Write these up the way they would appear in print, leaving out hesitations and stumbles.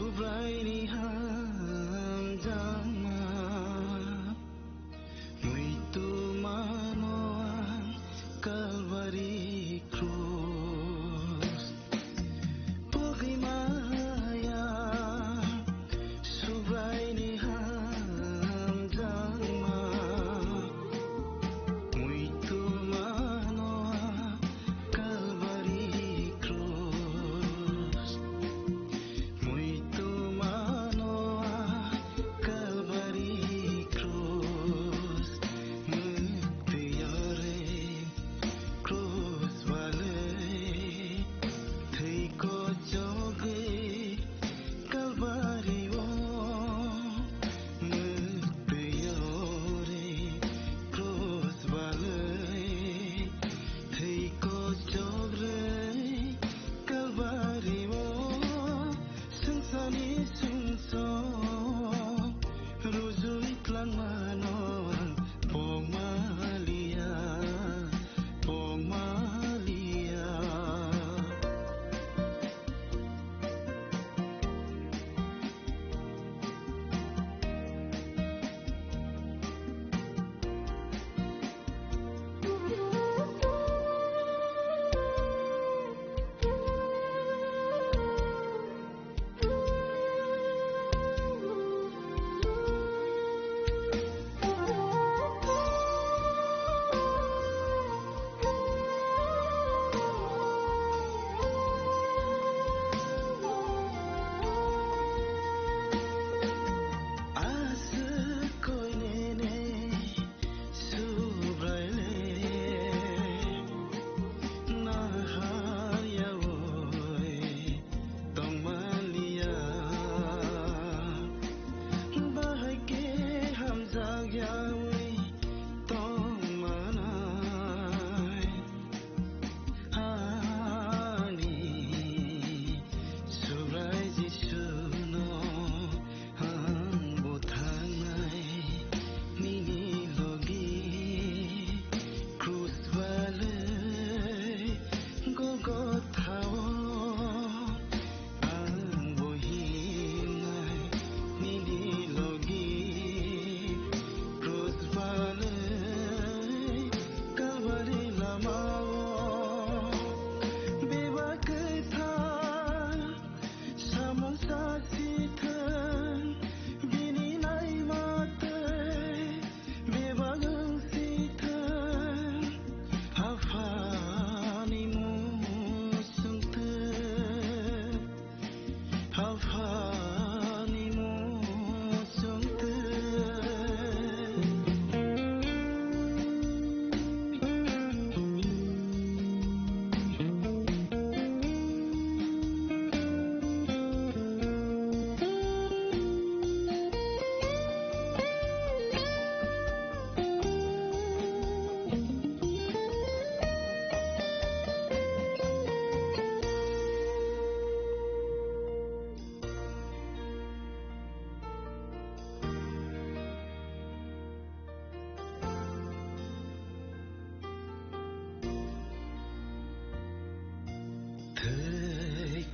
subraini hamjama muito manoan Calvary Cruz Pogimaya subraini hamjama muito manoan Calvary Cruz muito manoan Calvary Cruz mutiare Cruz vale thei ko joge Calvary o mutiare Cruz vale thei ko joge Calvary o sungsani sungso ruzui tlang manon Pongmalia Pongmalia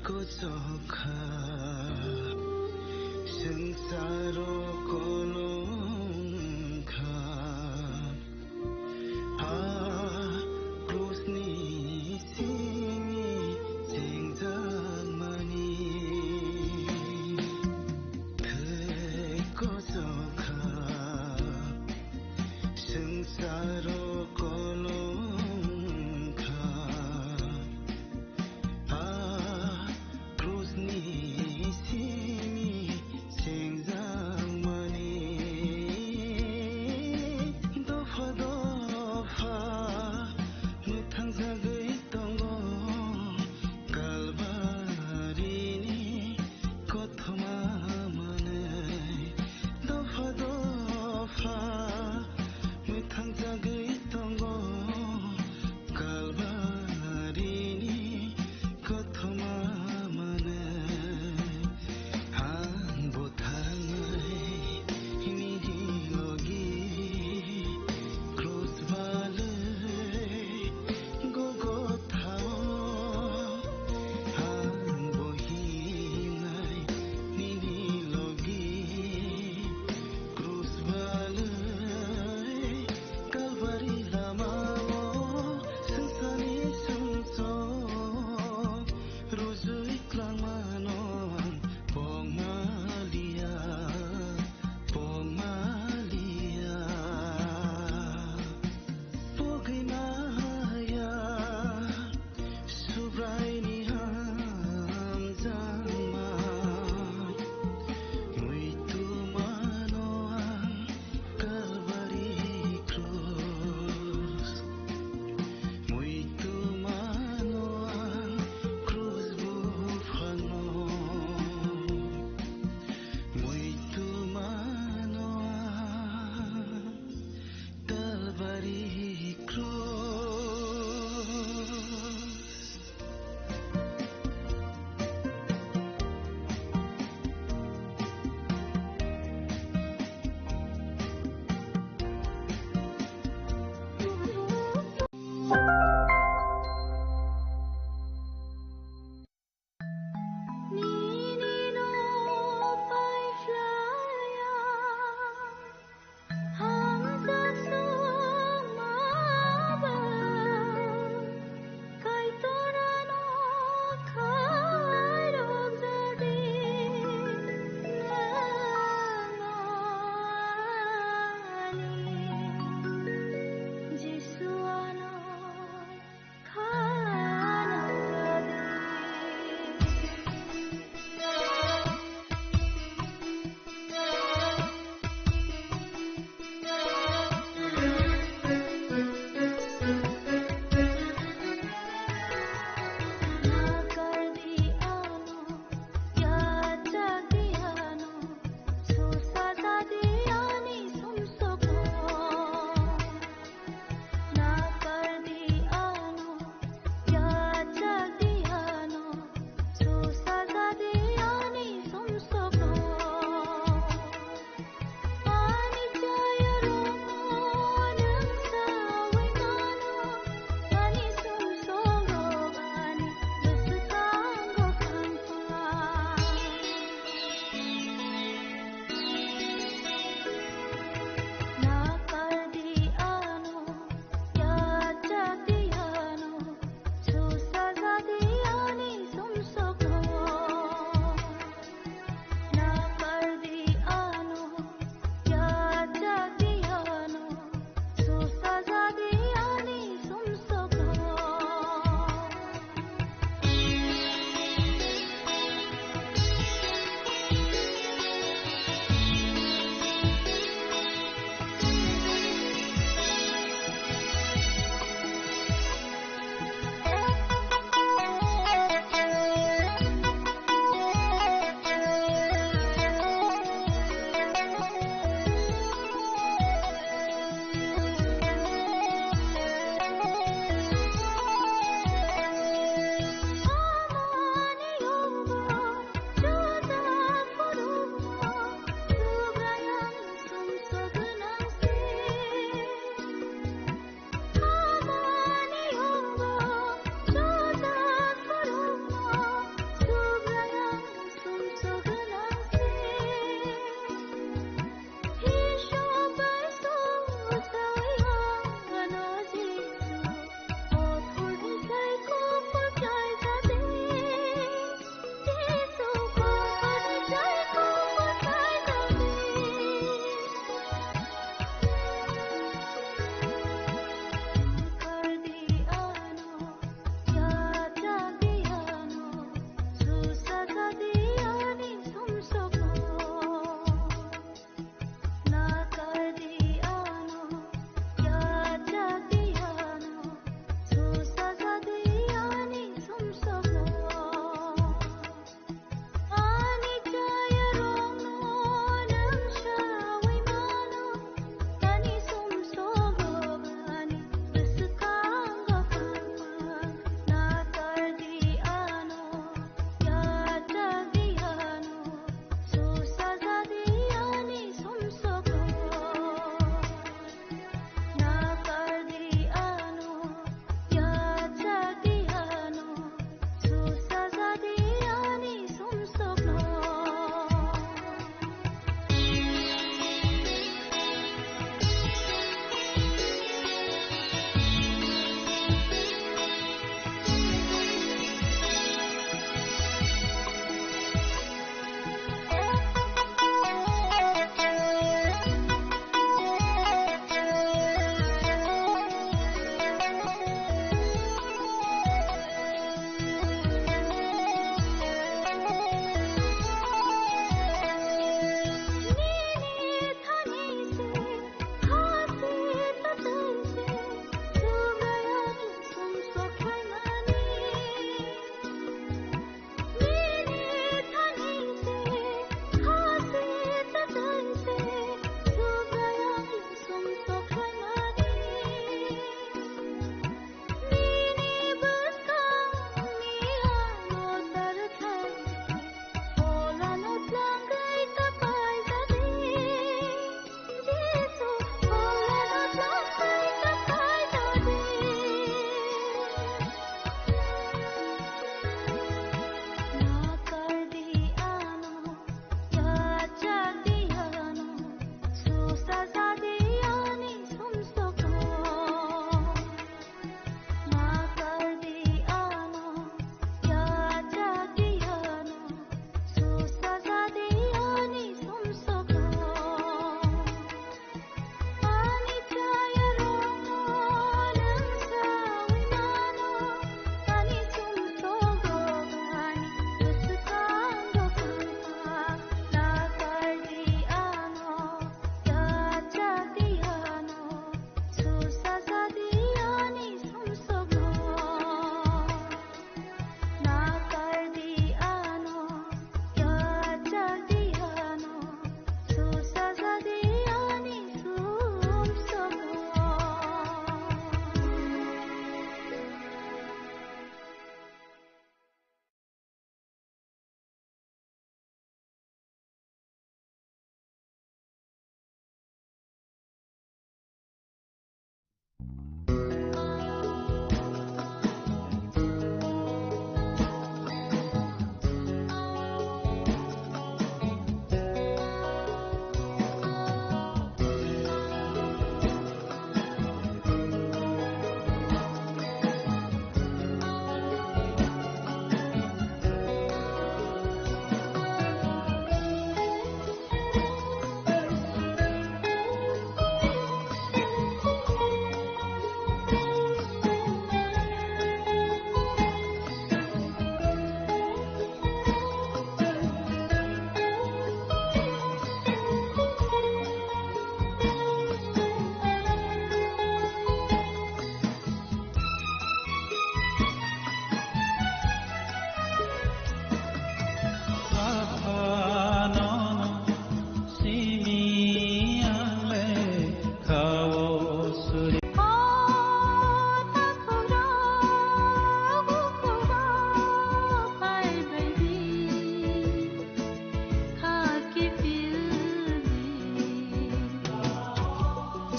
ko sokha sangsaro kolong kha a krusni simi jengzamani ko sokha sangsaro kolong Daffa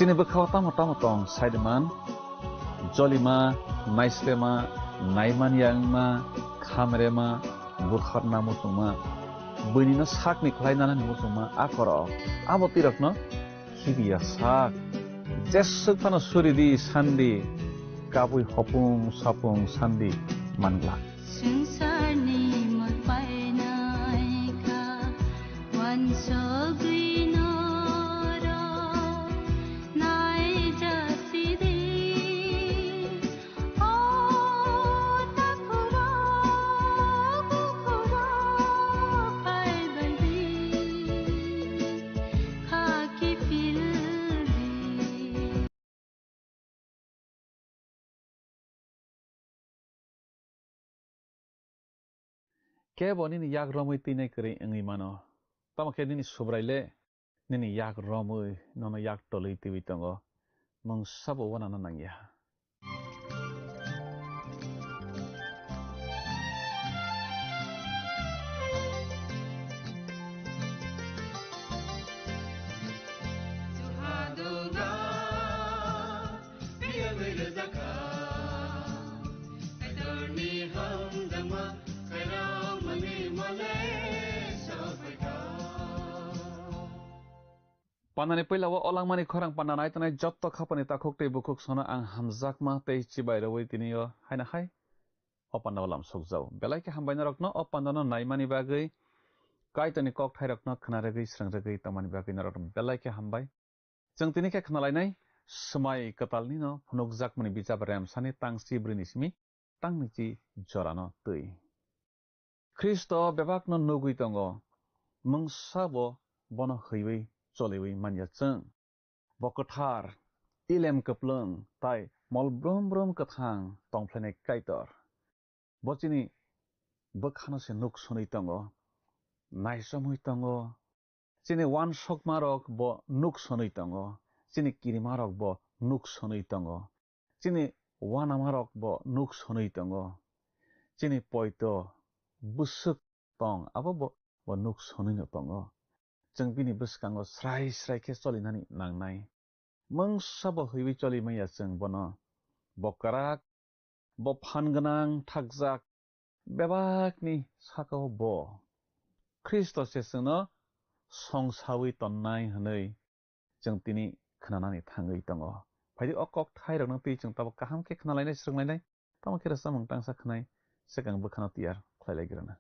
Sini bekhaw tama tong Saideman, Jolima, Naislema, Naiman Yangma, Khamrema, Burkharna Musuma, Bunina Sakni Klainana Musuma, Akoro, Abotirokno, Hibia Sak, Jesukana Suridi, Sandi, Kabui Hopung, Sapung, Sandi, Mangla. Kebo nini yak romui tinai keri engi mano. Tama ke nini subraile nini yak romui nono yak tolui tiwi tongo. Mong sabo wana nanang ya. Panani pila wa olang mani khorang pananai tanai jotto khapani takhuk tei bukuk sona ang hamjak ma tei chibai rawai tiniyo haina hai opanda olam sokjau belai ke hambaina rokno opanda no naimani bagai kaitani kok thai rokno khnaragui srangragui tamani bagai narok belai ke hambai jeng tini ke khnalainai smai katalni no phunukjak mani bijab ram sani tangsi brini simi tangni chi jorano tui Kristo bebak no nugui tongo mungsabo bono haiwi Choliwi manjacheng bokothar ilem kepleng tai mol brom kathang tongphlene kaitor bochini bokhano se nuk sunui tongo naisomui tongo chini wan sokmarok bo nuk sunui tongo chini kirimarok bo nuk sunui tongo chini wanamarok bo nuk sunui tongo chini poito busuk tong abo bo nuk sunui no tongo Jeng bini buskango srai ke solinani nangnai. Mengsabo hiwi choli maya jeng bono. Bokarak, bo phanganang thakjak, bebakni sakao bo. Christos jesengno songsawi tonnai hanoi. Jeng tini khnanani thangui tongo. Phaidi okok thairok nang tui jeng tabo kaham ke khnalainai srunglainai. Tamo kira samung tangsa khnai. Sekang bukhano tiar khlailai girana.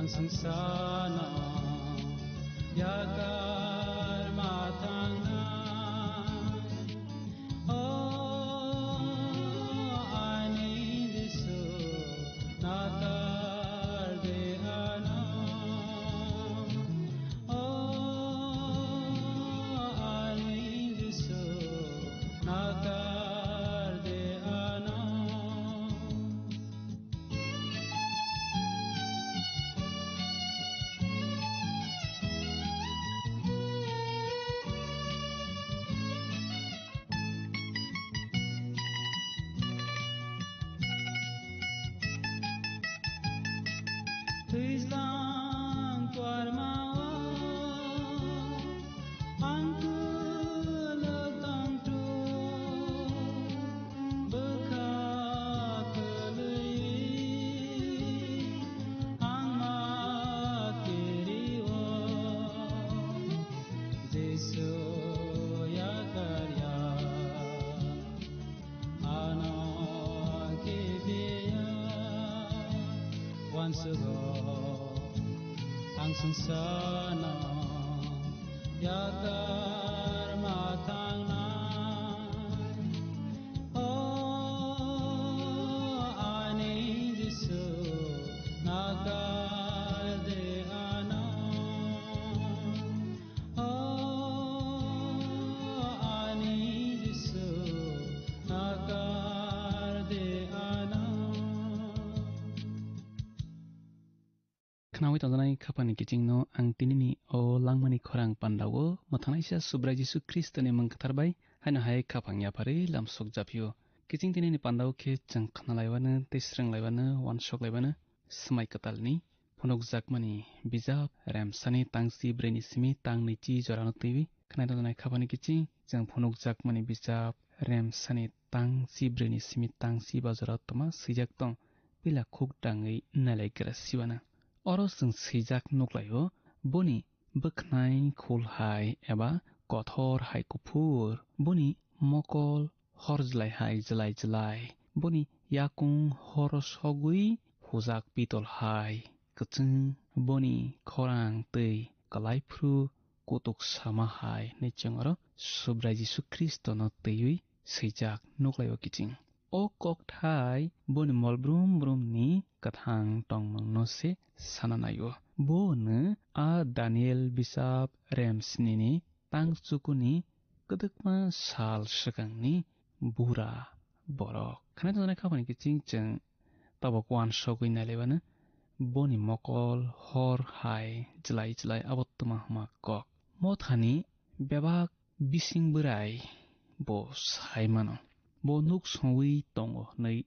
Sana yakar matanga ani disu nakar de ana ani disu nakar de ana Tuislang tuarmawa angku letang tu bekalui ang matiriwa Jesu ya karya anak kebiya once ago ang sana yakar matang na ani Jesu nakar de ana ani Jesu nakar de ana Knawi tanganai khapani kichingno ang tinini o langmani khorang pandawo mathanaisa subra Jesu Kristoni mangkatharbai haina hai khapang yapari lamsok japio kiching tinini pandawo khe chang khnalaibana teisrang laibana wansok laibana smai katalni phunuk jakmani bijap ramsani tangsi breni simi tangni chi jorano tiwi khnai tanganai khapani kiching jang phunuk jakmani bijap ramsani tangsi breni simi tangsi bajara toma sijak tong pila khuk dangai nalai gra siwana Oro जों सैजाक नुक्लायो बनि बोखनाय खुलहाय एबा कठर हाय कुफुर बनि मकल हरज्लाय हाय जलाय जलाय बनि याकुं हरसगुई हुजाक पितल हाय कचुं बनि खरां तै कलायफ्रु कुतुक सामा हाय नैचंगर सुब्रा जिसु ख्रिस्ट न तैयुइ सैजाक नुक्लायो किचिं O kokthai boni molbrum brumni kathang tongmang no se sananayo bono a Daniel bisap remsnini tangchukuni kedekma sal sekangni bura borok khana jana khapani kiching cheng tabok wan sogui nalebana boni mokol hor hai jlai jlai abottuma hma kok mothani bebak bising burai bo saimano bo nuk songwi tongo nei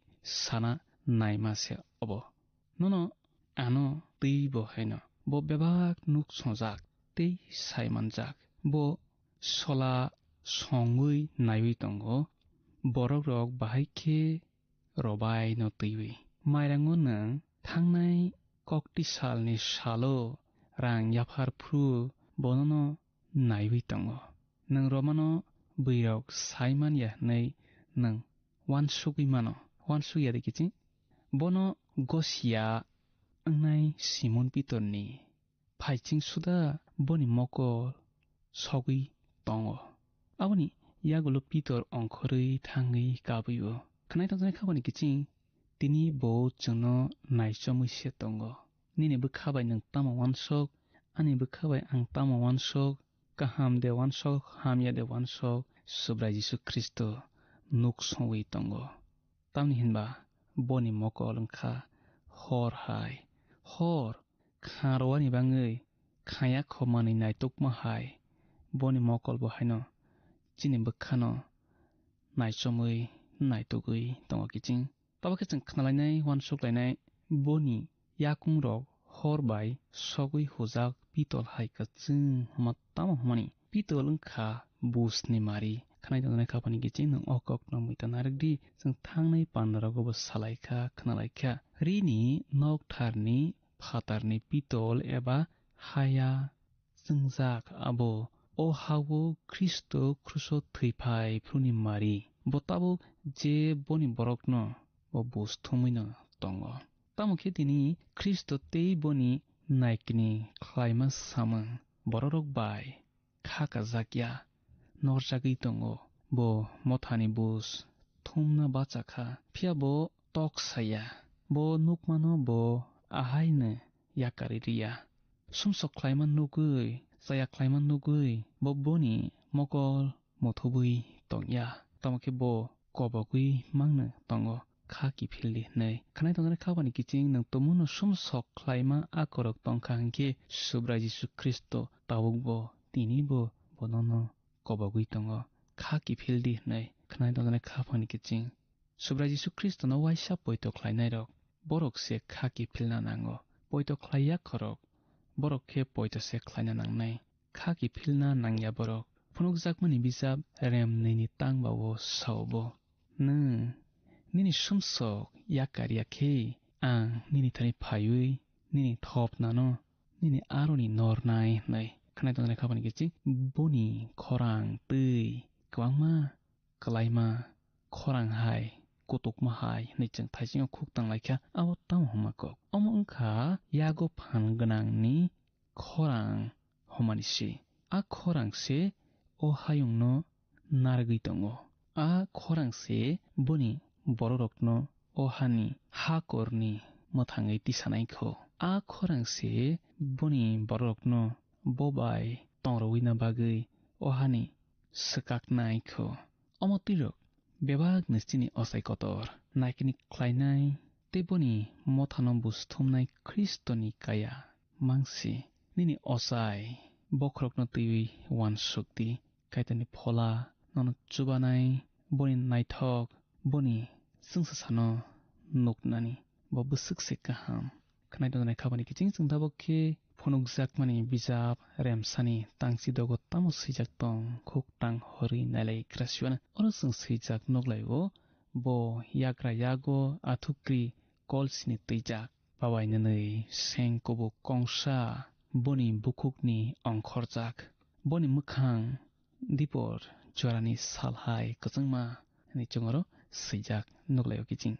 sana naimase obo nono ano tei bo haino bo bebak nuk songjak tei saimanjak bo sola songwi naiwi tongo borok rok bahaikhe robai no teiwi mairango nang thangnai kokti salni salo rang yaphar phru bonono naiwi tongo nang romano bwirok saiman ya nei nang wansugui mano wansugui ade kiching bono gosia angnai Simon Peterni phaiching suda boni mokol sogui tongo aboni yagulo Peter ongkhorui thangui kabuyo khnai tangjani khabani kiching tini bo chungno naichamui se tongo nini bukhabai nang tamo wansok ani bukhabai ang tamo wansok kaham de wansok hamya de wansok subra Jesu Kristo nuk songwi tongo tamni hinba boni mokol wngkha hor hai hor kharwani bangui khaya khomani naitukma hai boni mokol bo haino chini bukhano naichamui naitugui tongo kiching tabake chang khnalainai wansuklainai boni yakung rok hor bai sogui hujak pitol hai kachung hma tamo hmani pitol wngkha busni mari khnai tangnai khapani kiching nang okok no muita narikdi jang thangnai pandarogo salaikha khnalaikha rini nok tharni phatarni pitol eba haya jungjak abo o hawo Kristo kruso theiphai phuni mari botabo je boni borokno o busthumino tongo tamukhe tini Kristo tei boni naikni khlaima samang bororok bai khaka zakya norjagui tongo bo mothani bus thumna bachakha phia bo tok saya bo nukmano bo ahaine yakariria sumso khlaima nugui saya khlaima nugui bo boni mokol mothobui tongya tamake bo kobogui mangno tongo khaki philli nei khanai tongani khabani kiching nang tomuno sumso khlaima akorok tongkha hingke subra jisu kristo tawukbo tinibo bonono kobogui tongo khaki phildi nei khanai tongani khabani kiching subra jisu kristo no waisa poito khlainai rok borok se khaki philna nango poito khlaiya khorok borok khe poito se khlaina nangnai khaki philna nangya borok phunukjakmani bisap rem neini tangbawo saubo nini sumsok yakariya khe ang nini thani phaiui nini thop nano nini aroni nornai nei khanai tongani khabani kiching boni khorang tui kwangma kalaima khorang hai kutukma hai nei chang thaijing khuk tanglaikha abo tam homakok omo wngkha yago phan gnangni khorang homani si a khorang se o hayung no nargui tongo a khorang se boni bororokno o hani hakorni mothangui tisanaikho a khorang se boni bororokno bobai tongrowina bagui o hani swkaknaikho omo tirok bebak nistini osai kotor naikini khlainai teboni mothano busthumnai kristoni kaya mangsi nini osai bokrokno tui wansukti kaitani phola nono chubanai boni naithok boni sungsasano nuknani bo busukse kaham khanai tongani khabani kiching chungdabo khe phunukjakmani bijap remsani tangsi dogo tamo sijak tong khuk tang hori nailai krasiwana oro chung sijak nuglaiwo bo yagra yago athukri kolsini tuijak babainanui seng kubuk kongsa boni bukukni ongkhorjak boni mukhang dipor jorani salhai kachangma ni chungaro sijak nuglaiwo kiching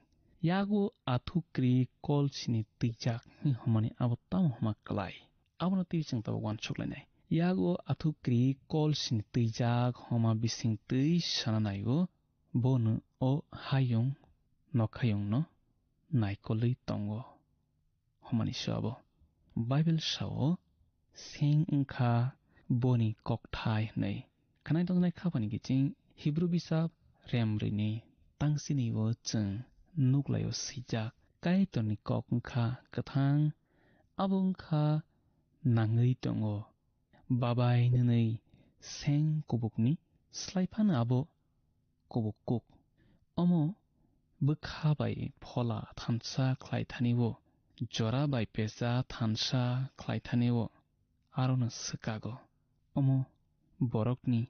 yago athukri kolsini tuijak ni homani abo tam homa klai abono tui chang tabo wansuklainai yago athukri kolsini tuijak homa bising tui sananaiwo bono o hayung nokhayung no naikolui tongo homani sabo bible sao seng wngkha boni kokthai nei khanai tongnai khabani kiching hebrew bisap remrini tangsini wo chung nuklayo sijak kaitorni kok wngkha kathang abo wngkha nangui tongo babai nunui seng kubukni slaifano abo kubuk kuk omo bukha bai phola thansa khlaithaniwo jora bai pesa thansa khlaithaniwo arono swkago omo borokni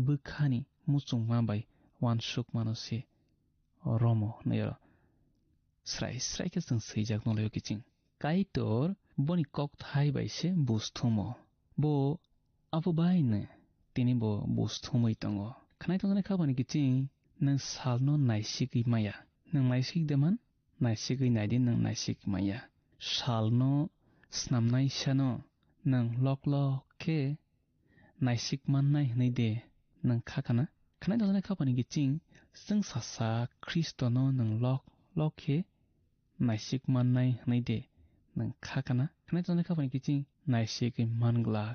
bukhani muchungma bai wansuk manose romo nero srai srai ke chung sijak nolayo kiching kaitor boni kok thai bai se busthumo bo abo bai ne tini bo busthumoi tongo khanai tongani khabani kiching nang salno naisiki maya nang naisik deman naisiki naidin nang naisik maya salno snamnai sano nang loklok ke naisik mannai hnide nang khakana khanai tongani khabani kiching chung sasa kristono nang lok ke naisik mannai hnide nang khakana khanai tongani khabani kiching naisik mangla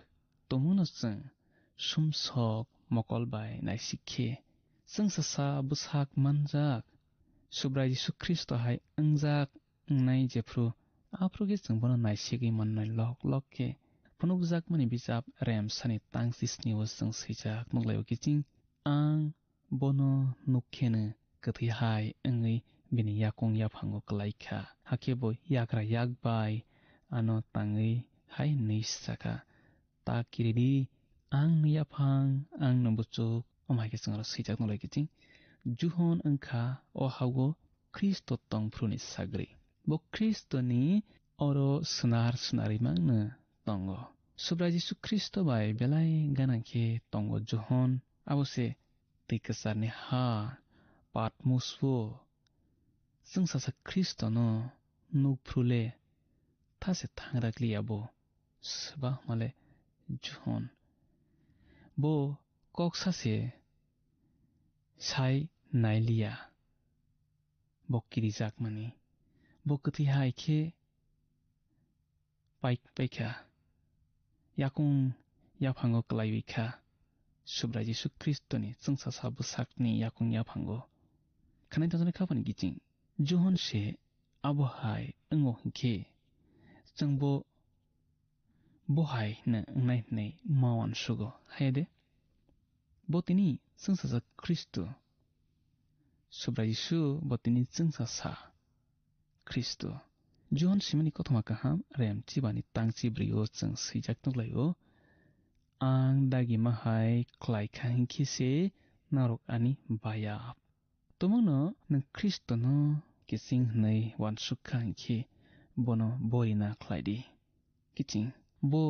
tomuno chung sumsok mokol bai naisikhe chung sasa busak manjak subra jisu kristo hai angjak nai jefru afruge chung bono naisiki mannai lok ke phunukjakmani bijap rem sani tangsisni wo chung sijak nuglayo kiching ang bono nukhene kathi hai angui bini yakung yaphango klaikha hakebo yagra yakbai ano tangui hai nisaka ta kiridi ang yaphang ang nambuchuk omai ke chungaro sijak nulai kiching juhon angkha o hago kristo tongfruni sagri bo kristo ni oro snari mangna tongo subra jisu kristo bai belai ganangke tongo juhon abose tikasarni ha patmuswo chung sasa kristo no nukfrule thase thangraglia bo sba male John bo kok sase sai nailia bo kirijak mani bo kati haike paika yakung yaphango klaiwika subra Jesu Kristoni chungsa sabu sakni yakung yaphango khanai tajane khapani giching John se abo hai ngo hingke chungbo bohai na ngai nei mawan sugo haide botini chungsa sa Kristo subra Jesu botini chungsa sa Kristo John simani kothoma kaham rem chibani tangchi brio chung sijak nuklayo ang dagi mahai klai khangki se narok ani bayap tomono nang Kristo no kising nei wan sukhangki bono boina klaidi kiching bo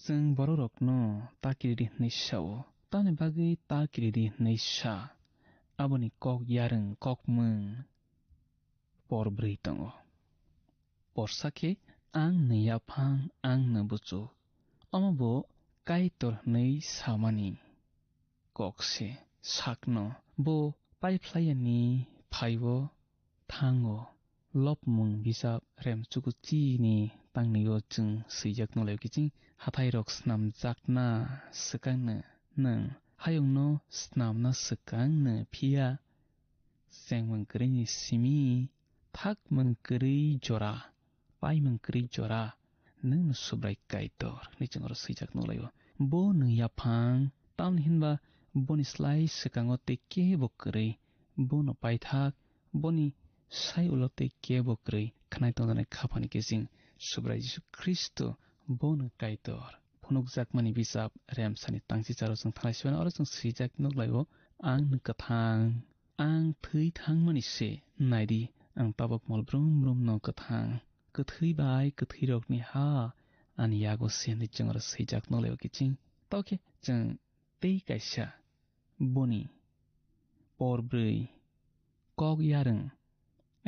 sing bororok no takiri nei sao tane bagi takiri nei sa aboni kok yareng kok mung porbrei tongo porsake ang neyapang ang nabuchu amabo kaitor nei samani kokse sakno bo paiflayani phaibo thango lopmung bisap rem chukuchi ni tangniyo chung sijak no leukiching hathai rok snam jakna sakangna nang hayongno snamna sakangna phia sengmang krini simi thak mangkri jora pai mangkri jora nang subrai kaitor ni changor sijak no layo bo nu yaphang tam hinba boni slai sakango teke bokre bono pai thak boni sai ulote ke bokre khanai tongane khapani kesing subrai Jesu Kristo bono kaitor phunuk jakmani bisap remsani tangsi charo chung thaisiwan aro chung sijak noglayo ang kathang ang thui thangmani se naidi ang tabok mol brum brum no kathang kathui bai kathui rokni ha ani yago sendi chungara sijak noglayo kiching tawke chung tei kaisa boni porbrei kok yareng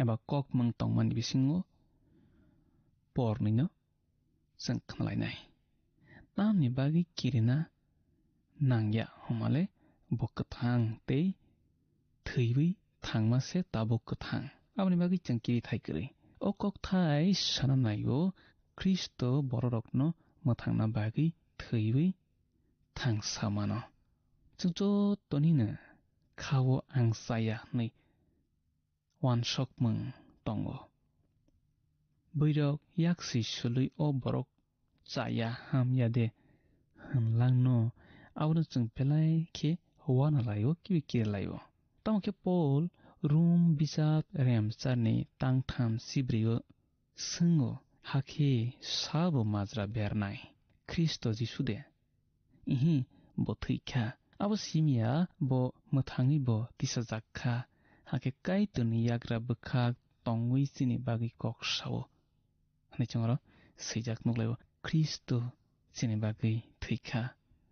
eba kok mung tongmani bisingo pornino sang khnalai nai tamni bagi kirina nangya homale bokathang tei theiwi thangma se tabok kathang abni bagi changkiri thaikri o kok thai sanamnayo Kristo bororokno mathangna bagi theiwi thang samano chungcho tonina khawo ang saya nei wan sokmung tongo boirok yaksi sului o borok chaya ham yade hamlangno awno chung pelai ke wana layo kibi kirlayo tamke Paul room bisap rem charni tangtham sibrio sungo hake sabo majra bernai Kristo Jisude ihi bothikha abo simia bo muthangi bo tisajakha hake kaitoni yagra bukhak tongwi chini bagi kok sao hani chongro sijak nuglayo Kristo chini bagi thikha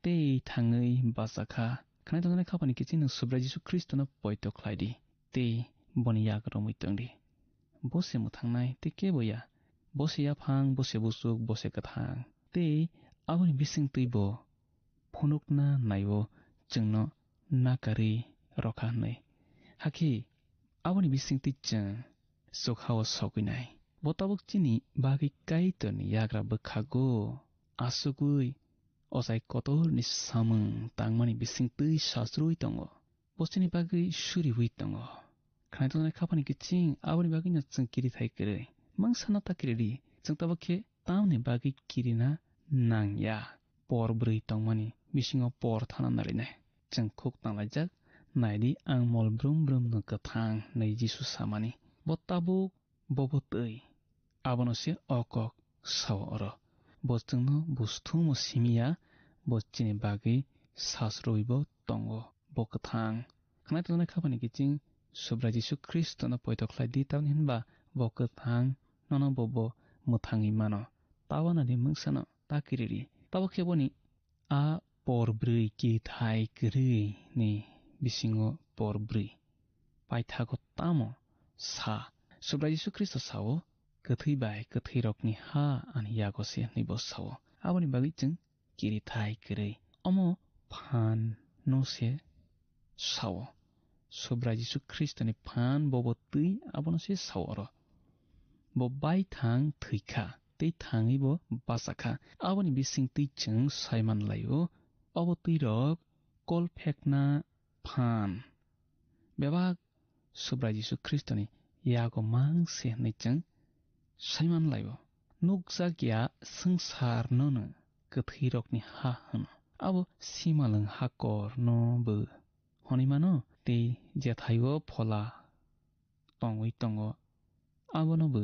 tei thangui basakha khanai tongane khapani kiching subra Jesu Kristo no poito khlaidi tei boni yagra muitongdi bose muthangnai te ke boya bose yaphang bose busuk bose kathang tei aboni bising tuibo phunukna naibo chungno nakari rokha nei haki aboni bising ti chung sokhawo sokinai botabuk chini bagi kaitoni yagra bukhago asugui osai kotor ni samung tangmani bising tui sasrui tongo bosini bagi suri hui tongo khanai tongane khapani kiching aboni bagi na chungkiri thaikre mangsana takiri chungtabakhe tamni bagi kirina nangya porbrui tongmani bisingo por thana naline chungkhuk tanglajak naidi ang mol brum brum no kathang nei Jesu samani botabuk bobotei abonose okok saworo bostungno busthumo simia bochini bagi sasroibo tongo bokathang khanai tongane khapani kiching subra Jesu Kristo no poitokhlai di tawn hinba bokathang nono bobo muthangi mano tawana ni mungsano takiriri tabokheboni a porbrui ki thai kri ni bisingo porbrui paithago tamo sa subra Jesu Kristo sao gothैबाय gothैरकनि हा ani yagose nibo sawo aboni bagi jeng kiri thai kiri omo phan no se sawo sobra Jisu Kristoni phan bobo tui abono se sawo bo bai thang thika tei thangi bo basakha aboni bising tui jeng saiman layo abo tui rok kol phekna phan bebak sobra Jisu Kristoni yago mang se nei jeng saiman layo nukjakya sangsar no gothैरकनि ha hono abo simalung hakor no bo honimano tei jethayo phola tongui tongo abono bo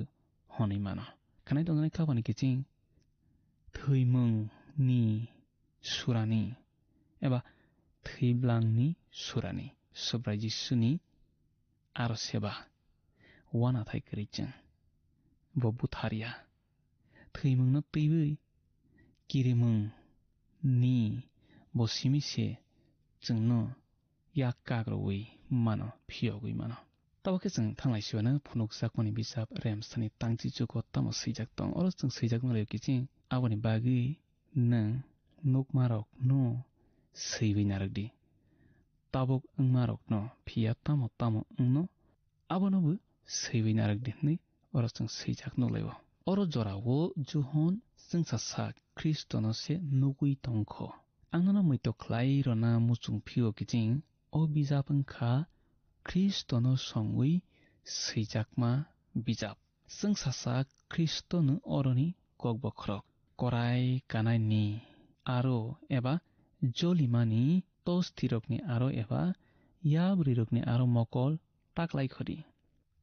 honimano khanai tongnai khabani kiching thैmung ni surani eba thैblangni surani sobra Jisuni aro seba wana thai krijeng bo butharia thैmung no teibai kirimung ni bo simise jengno yakkagroi mano phiyogui mano tabake jeng thanglai siwana phunukjakmani bisap remsani tangchi jugo tamo swijak tong oro jeng swijak nalayo kiching aboni bagi nang nukmarok no swibai narokdi tabuk wngmarok no phiya tamo wngno abonobo swibai narokdi hinui oro jeng swijak nulayo oro jorao johon jengsa Kristono se nugui tongkho angno muito khlai rona muchung phio kiching o bijap wngkha Kristono songui swijakma bijap jengsa Kristono oroni kokbokrok korai kanai ni aro eba jolimani tostirokni aro eba yabrirokni aro mokol taklai khori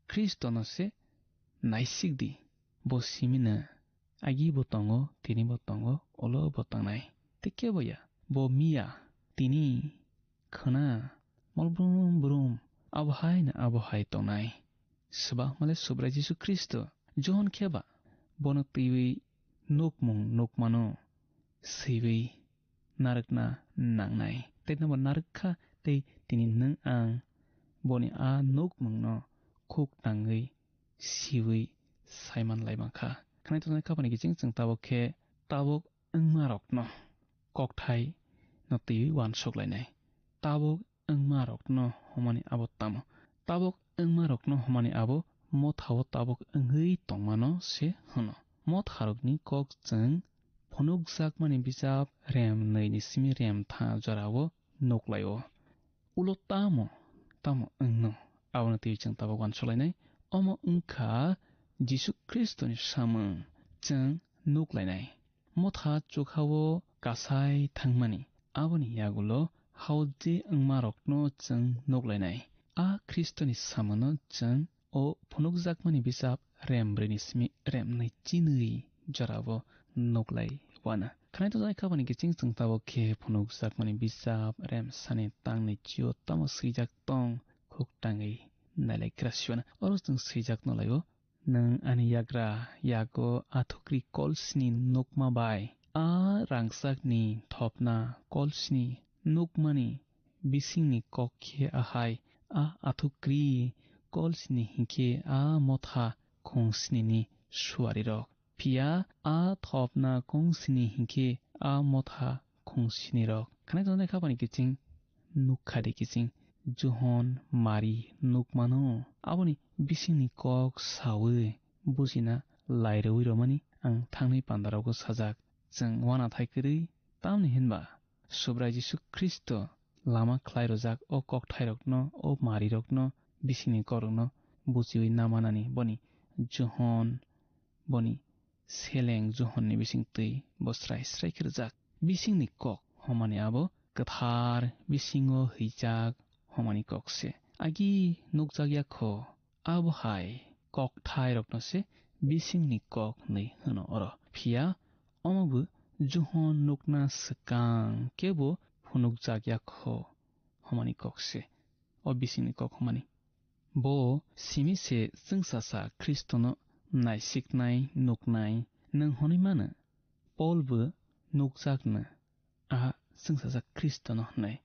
Kristono se naisikdi bo simina agi bo tongo tini bo tongo olo bo tangnai tike boya bo miya tini khana molbrum brum abohai tongnai seba male sobra Jisu Kristo johon kheba bono teiwi nukmano seiwi narakna nangnai teitna bo narakha tei tini nang ang boni a nukmung no khuk tangui siwi saiman laimangkha khanai tongnai khabani kiching jeng tabuk wngmarok no kokthai no teiwi wansoklainai tabuk wngmarok no homani abo tamo tabuk wngmarok no homani abo mothao tabuk wngui tongmano se hono motharokni kok jeng phunukjakmani bijap rem 2 ni simi rem 3 jorao nuklaio ulo tamo wngno abono teiwi jeng tabuk wansoklainai omo wngkha Jisu Kristoni samung jeng nuklainai motha chukhao kasai thangmani aboni yagulo hauji wngmarokno jeng nuklainai a Kristoni samono jeng o phunukjakmani bijap rem 4 ni simi rem 2 chinui jorao nuklai wana khanai tongnai khabani kiching jeng tabuk khe phunukjakmani bijap rem sani tangni chio tamo swijak tong khuk tangui nailaikrah siwana oro jeng swijak nolaio nang ani yagra yago athukri kolsini nukma bai a rangchakni thopna kolsini nukmani bisingni kokkhe ahai a athukri kolsini hinkhe a motha khongsini suarirok phiya a thopna kongsini hinkhe a motha khongsini rok khanai tongnai khabani kiching nukhade kiching johon mari nukmano aboni bisingni kok sawi bujina lairowi romani ang thangnai pandarogo sajak jeng wana thaikri tamni hinba sobra Jisu Kristo lama khlairojak o kokthairokno o marirokno bisingni korokno bujiwi namanani boni johon boni seleng johonni bising tui bo srai khirjak bisingni kok homani abo kathar bisingo hijak homani kokse agi nukjakya kho abo hai kokthai rokno se bisingni kok nei hono oro phiya omobu johon nukna swkang kebo phunukjakya kho homani kokse o bisingni kok homani bo simi se jengsa Kristono naisiknai nuknai nang honimano Paulbo nukjakna a jengsa Kristono hnai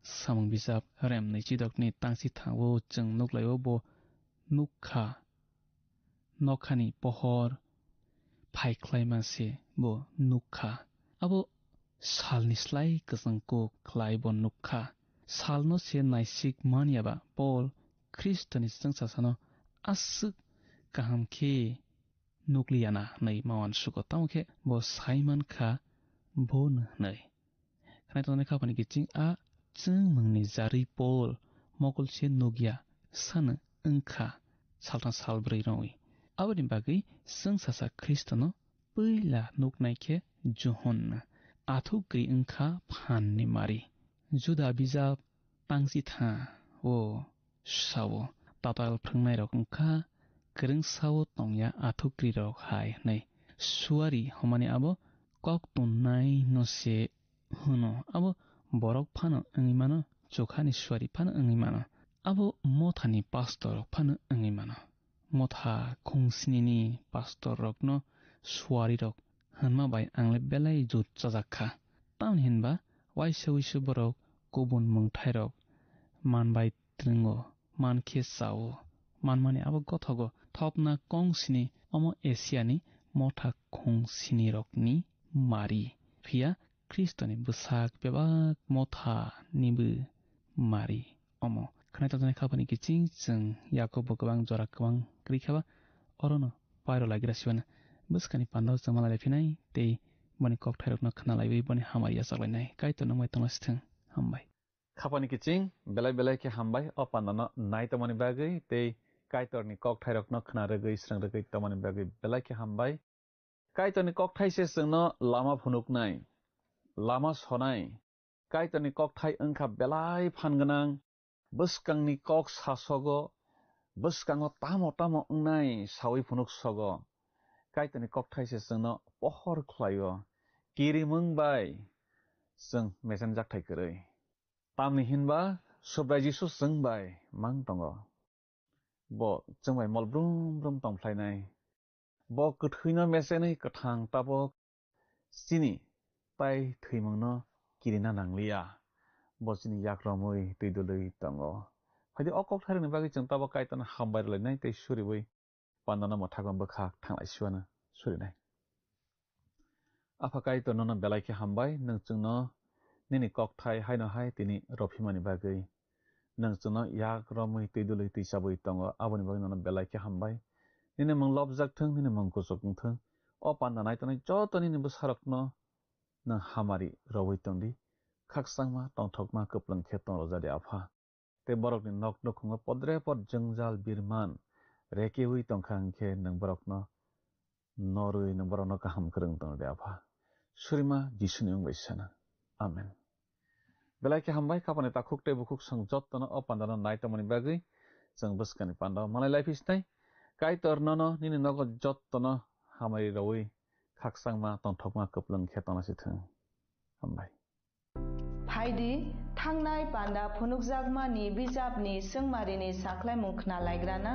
samung bijap rem 2 chidokni tangsi thango jeng nuklaio bo nukha नखानि पहर फाइख्लायमासे बो नुखा आबो सालनिस्लाय गोजोंखौ ख्लायबो नुखा सालनो से नायसिक मानियाबा पल ख्रिस्टनि जोंसासानो आसुक गाहामखे नुक्लियाना नै मावान सुको तामखे बो Simon खा बो नै खानाय खापानि गिचिं आ जों मंनि जारि पल मगल से नुगिया सान ओंखा सालथा सालब्रै रङि आबादनि बागै जों सासा ख्रिस्टनो पैला नुकनायखे जुहन आथुग्रि ओंखा फाननि मारि जुदा बिजाब तांसि था ओ सावो ताताल फ्रंनाय रक ओंखा गोरों सावो तंया आथुग्रि रक हाय नै सुवारि हमानि आबो कक तुन्नाय नसे हुनो आबो बरक फानो अंगिमानो चोखानि सुवारि फानो अंगिमानो आबो मोथानि पास्टर फानो अंगिमानो मोथा खुंसिनि पास्टर रकनो सुवारि रक हनमा बाय आंले बेलाय जुत जाजाखा ताउन हिनबा वाइसो बरक गुबुन मुंथाय रक मान बाय त्रिंगो मान खेसावो मान माने आबो गथगो थपना कंसिनि अमो एसियानि मोथा खुंसिनि रकनि मारि फिया ख्रिस्टनि बुसाक बेबाक मोथा निबो मारि अमो खानाय जानाय खापानि गिचिं जों याकोब गोबां जरा गोबां ग्रिखाबा अरनो पायरो लागिरासिवान बुसकानि पान्दाव जों मालाय फिनाय ते बनि कक थायरकनो खनालायबै बनि हामारिया जालायनाय कायतो नंबाय तंलासिथों हामबाय खापानि गिचिं बेलाय के हामबाय अ पान्दानो नाय तमनि बागै ते कायतरनि कक थायरकनो खना रगै स्रं रगै तमनि बागै बेलाय के हामबाय कायतरनि कक थायसे जोंनो लामा फुनुकनाय लामा सनाय कायतरनि कक थाय ओंखा बेलाय फानगोनां बुसकांनि कक सासगो बुसकांगो तामो अंनाय सावै फुनुक सगो कायतरनि कक थायसे जोंनो पहर ख्लायो किरि मंबाय जों मेसेन जागथाय करै तामनि हिनबा सुब्रायजिसु जोंबाय मां दंगो बो जोंबाय मलब्रुम ब्रुम तंफ्लायनाय बो गोथैनो मेसेनै गोथां ताबो सिनि ताय थैमंनो किरिना नांलिया बो सिनि याक्रमै दैदुलै दंगो फायदि अकक थारनि बागै जों ताबो कायतन हामबाय लायनाय तै सुरिबै पान्दाना मथागम बखा थांलायसिवानो सुरिनाय आफा कायतन बेलायके हामबाय नों जोंनो निनि कक थाय हायनो हाय तिनि रफिमानि बागै नों जोंनो याक्रमै दैदुलै दैसाबै दंगो आबनि बागै नों बेलायके हामबाय निने मं लबजाकथों निने मं गुजोकथों अ पान्दानाय तनाय जत निने बुसारकनो नों हामारि रवै तंदि खाकसांमा तंथकमा कप्लंखे तंरजादे आफा ते बरकनि नक नखुंगा पद्रे पद जंजाल बिरमान रेकेवै तंखांखे नों बरकनो नरुई नों बरकनो गाहाम करं तंदे आफा सुरिमा जिसुनि अंबायसाना आमेन बेलायके हामबाय खापानि ताखुकते बुकुक सं जत्तनो अ पान्दानो नाय तमनि बागै जों बुसकानि पान्दाव मालाय लायफिसनाय कायतरनो निने नग जत्तनो हामारि रवै खाकसांमा तंथकमा कप्लंखे तंलासिथों हामबाय फायदि थांनाय पान्दा फुनुकजागमानि बिजाबनि सोंमारिनि साख्लाय मुखना लायग्राना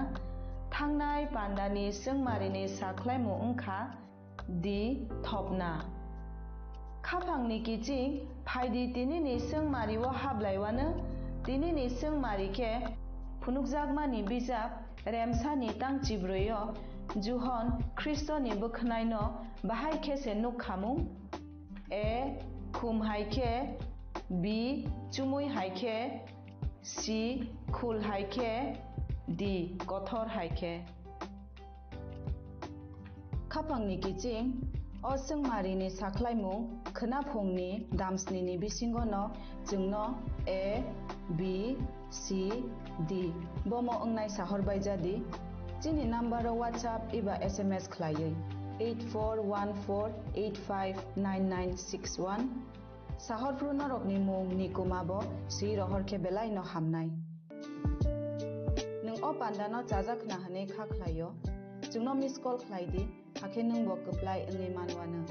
थांनाय पान्दानि सोंमारिनि साख्लाय मुंखा दि थपना खाफांनि गिचिं फायदि तिनिनि सोंमारिव हाबलायवानो तिनिनि सोंमारिखे फुनुकजागमानि बिजाब रेमसानि तांचिब्रयो जुहन ख्रिस्टनि बोखनायनो बाहाय खेसे नुखामुं ए खुम हायखे बि चुमुय हायखे सि खुल हायखे दि गथर हायखे खाफांनि गिचिं असोंमारिनि साख्लायमुं खोनाफुंनि दामस्निनि बिसिंगनो जोंनो ए बि सि दि बमो अंनाय साहरबाय जादि जिनि नाम्बाराव WhatsApp एबा SMS खलायै 8414859961 साहरफ्रु नरकनि मुं निकुमाबो सि रहरखे बेलाय न हामनाय नों अ पान्दानो जाजाखना हने खाख्लायो जोंनो मिस कल खलायदि हाखे नोंबो कप्लाय ओंनि मानवानो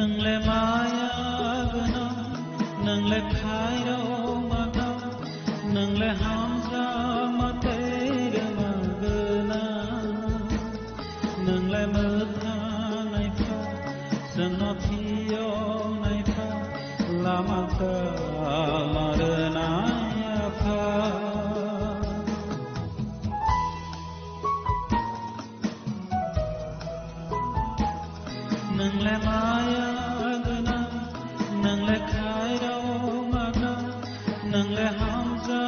nungle maya gna nungle khairo magna nungle hamza matere magna nungle mutha nai pha sanothio nai pha lamaka marna pha nungle maya gna nungle khairo magna nungle hamza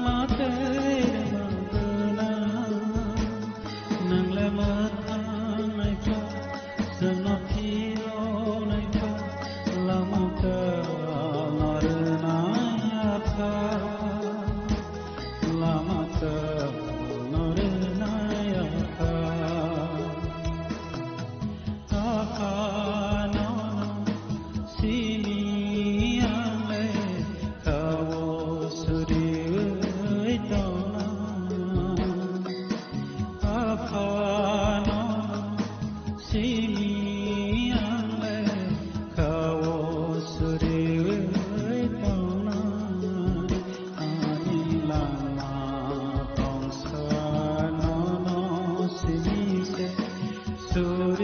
matere magna nungle mutha nai pha sanothio nai pha lamaka marna pha lamaka marna pha no sini ame kawo suri tona no sini ame kawo suri tona anilama tongsa no sini se suri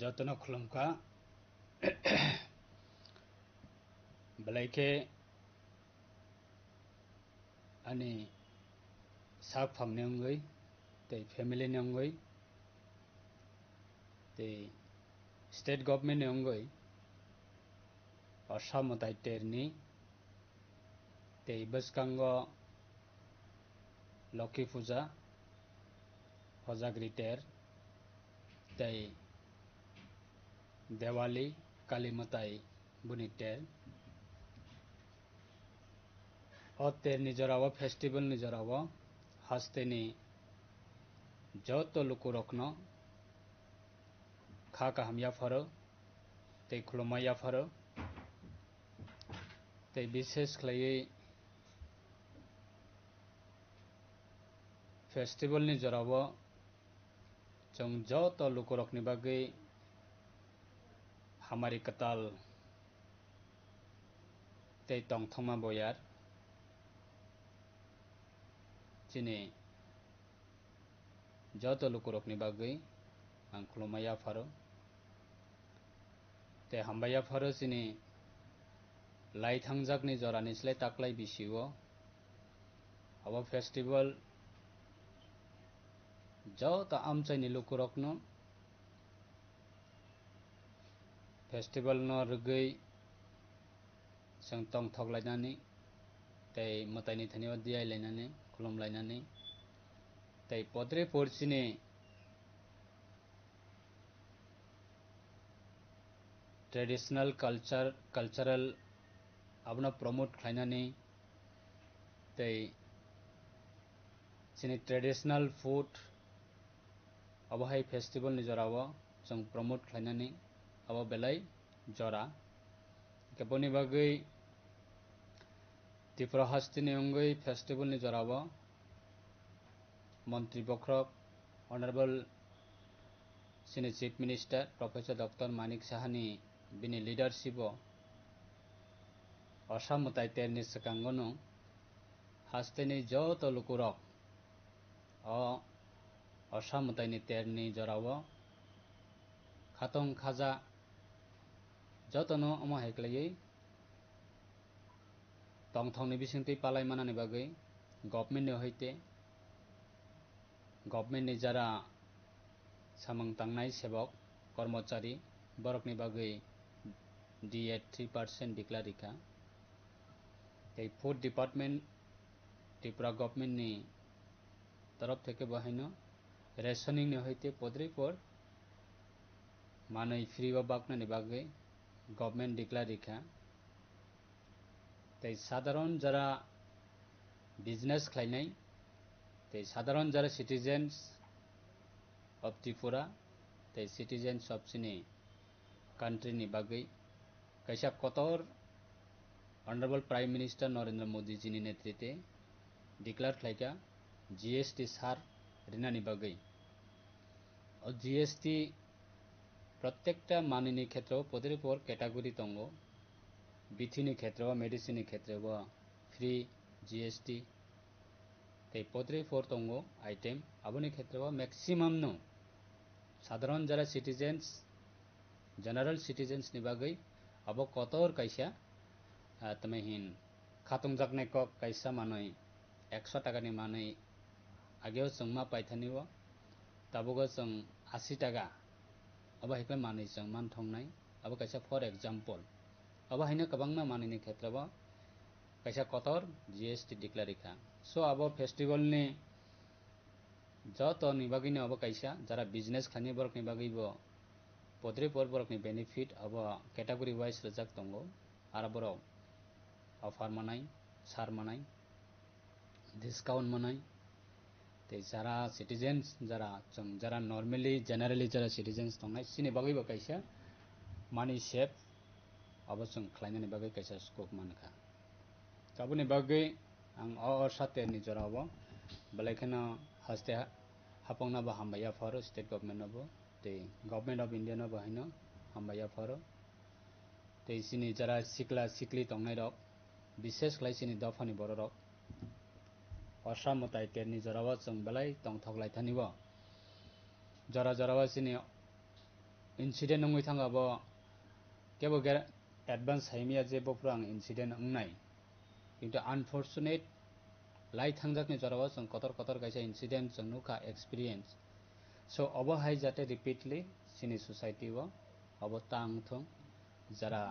जतन खुलुमका बलाइके अनि साग फामने अंगै ते family ने अंगै ते state government ने अंगै असम ताइटेरनी ते बसकांगो lucky पूजा हजाग्री टेर ते देवाली काली मताई बुनी टेर और तेर निजरावा फेस्टिवल निजरावा हस्ते नि जो तो लुकु रखनो खा का हम या फरो ते खुलमा या फरो ते विशेष खलायै फेस्टिवल निजरावा जों जो तो लुकु रखनी बागै हमारी कताल ते तंगथमा बोयार चिने जो तो लुकु रखनी बागै आं खुलुमाया फारो ते हम्बाया फारो चिने लाई थांजाकनि जरानिस्लाय ताकलाय बिसिवो अब फेस्टिवल जो तो आमचाइनि लुकु रखनो फेस्टिवल न रगै जों तंग थगलायनानै ते मताइनि थानियाव दियायलायनानै खुलुमलायनानै ते पद्रे परसिनि ट्रेडिशनल कल्चरल अपना प्रमोट खालायनानै ते चिनि ट्रेडिशनल फूड अब हाय फेस्टिवल नि जराव जों प्रमोट खालायनानै अब बेलाय जरा केबनि बागै त्रिपुरा हस्तिनि अंगै फेस्टिवल नि जराव मंत्री बख्रब ऑनरेबल सिनि चीफ मिनिस्टर प्रोफेसर डॉक्टर मानिक साहानि बिनि लीडरशिप असम ताइटेरनि सकांगनो हास्तेनि जो तो लुकुरक असम ताइनि तेरनि जराव खातंग खाजा जतनो अमा हेक्लायै तंगथंनि बिसिंति पालाय मानानि बागै गभर्नमेंट हइते गभर्नमेंट जरा सामंग तांनाय सेवक कर्मचारी बरकनि बागै DA 3% डिक्लारिका ते फूड डिपार्टमेंट त्रिपुरा गभर्नमेंट नि तरफ थेके बहायनो रेशनिंग ने हइते पद्रिपर मानै फ्री बागनानि बागै गभर्नमेंट डिक्लारिका ते साधारण जरा बिजनेस खालायनाय ते साधारण जरा सिटीजन्स ऑफ त्रिपुरा ते सिटीजन्स ऑफ सिनी कंट्री नि बागै कैसा कतर honourable prime minister Narendra Modi ji नि नेतृत्वे डिक्लेयर खालायका GST सार रिनानि बागै और GST प्रत्येकटा मानिनि क्षेत्रआव पद्रिपर कैटेगरी दंगो बिथिनि क्षेत्रआव मेडिसिननि क्षेत्रआव फ्री GST ते पद्रिपर दंगो आइटेम आबोनि क्षेत्रआव मैक्सिमाम नो साधारण जरा सिटीजन्स जनरल सिटीजन्स नि बागै अब कतर कैसा तमहिन खातुं जाकने को कैसा मानै 100 टाका नि मानै आगेव जों मा पाइथानिव ताबुगा जों 80 टाका अब हेक्ला मानै जों मान थंनाय अब कैसा फॉर एग्जांपल अब हैनो कबांना मानैनि क्षेत्रआव कैसा कतर GST डिक्लारिका सो अब फेस्टिवल नि जतो नि बागै अब कैसा जरा बिजनेस खानि बरकनि बागैबो पद्रे पर बरकनि बेनिफिट अब कैटेगरी वाइज रजाक दंगो आरो बरो ऑफर मनाय सार मनाय डिस्काउंट मनाय ते जरा सिटीजन्स जरा जों जरा नॉर्मली जनरली जरा सिटीजन्स दंनाय सिनि बागैबो कैसा मानि सेफ अब जों खालायनानि बागै कैसा स्कोप मानखा ताबुनि बागै आं सातेरनि जराव बेलायखनो हस्ते हापंना बा हामबाया फारो स्टेट गवर्नमेंट नबो ते गवर्नमेंट ऑफ इंडिया न बाहायनो हामबाया फारो ते सिनि जरा सिक्ला सिक्ली तंनाय रक विशेष खलाय सिनि दफानि बर रक असम ताइटेरनि जराव जों बेलाय तंथगलाय थानिव जरा जरावा सिनि incident nungui thanga bo kebo advance haimia je bo prang incident ungnai কিন্তু unfortunate lai thangjak ni jorao jong kotor kotor kaisa incident jong nukha experience so obo hai jate repeatedly sini society o obo tang thong jara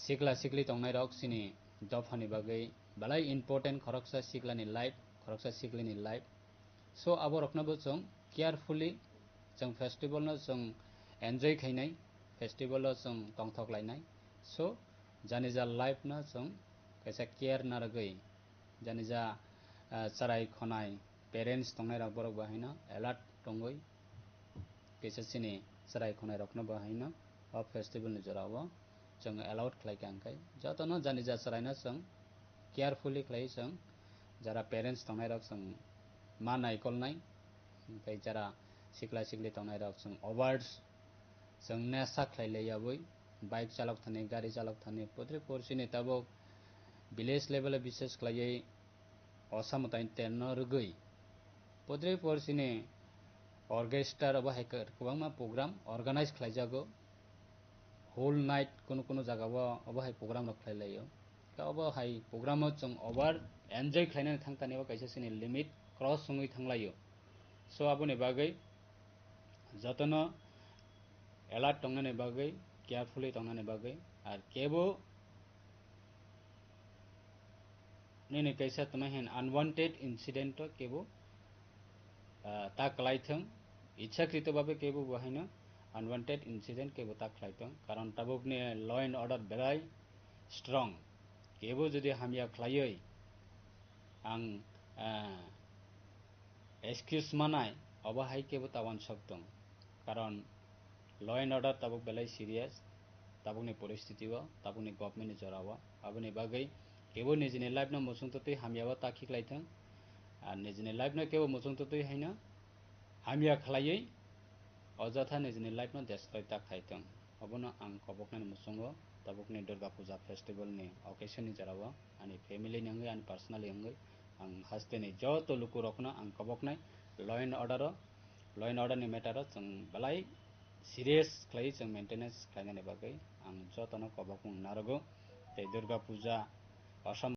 sikla sikli tongnai rok sini dofani bagai balai important khoroksa siklani life khoroksa siklini life so abo rokna bo jong carefully jong festival no jong enjoy khainai festival o jong tongthok lainai so jani ja life no jong kaisa care na ragoi jani ja charai khonai parents tongnai rok borok bahaina alert tongoi kaisa sini charai khonai rokno bahaina o festival ni jorao jong allowed khlai kangkai jotono jani ja charai na jong carefully khlai jong jara parents tongnai rok jong ma naikol nai tai jara sikla sikli tongnai rok jong awards jong nesa khlai leiaboi bike chalok thani gari chalok thani putri porsini tabo village level বিশেষ khlaiei osamutai tenno rugui putri porsini orchestra abo haikar kwbangma program organize khlaijago whole night kono jagao abo hai program rok khlailaio ka abo hai program o jong over enjoy khlainani thangtani o kaisa sini limit cross sungui thanglaio so aboni bagai jotono alert tongnani bagai carefully tongnani bagai ar kebo nini kaisa tamahin unwanted incident to kebo ta kalaithong ichhakrito bhabe kebo bahaina unwanted incident kebo ta khlaithong karon tabukni law and order berai strong kebo jodi hamya khlaioi ang excuse manai obo hai kebo tawan soktong karon law and order tabuk belai serious tabukni poristiti o tabukni government ni jorao aboni bagai kebo nijini life no musungtotui hamya ta khiklaithong R Nizhny life ন কেবো মুসুংততই hyena হামিয়া খালাইयै অযথা Nizhny life ন destroy ta khaitong obono ang koboknani musungo tabukni durga puja festival ni occasion ni jarao ani family ni angoi ani personally angoi ang hasteni joto luku rokno ang koboknai law and order ni matter jong balai serious khlai jong maintenance khlainani bagai ang jotono kobokung narogo tei durga puja asam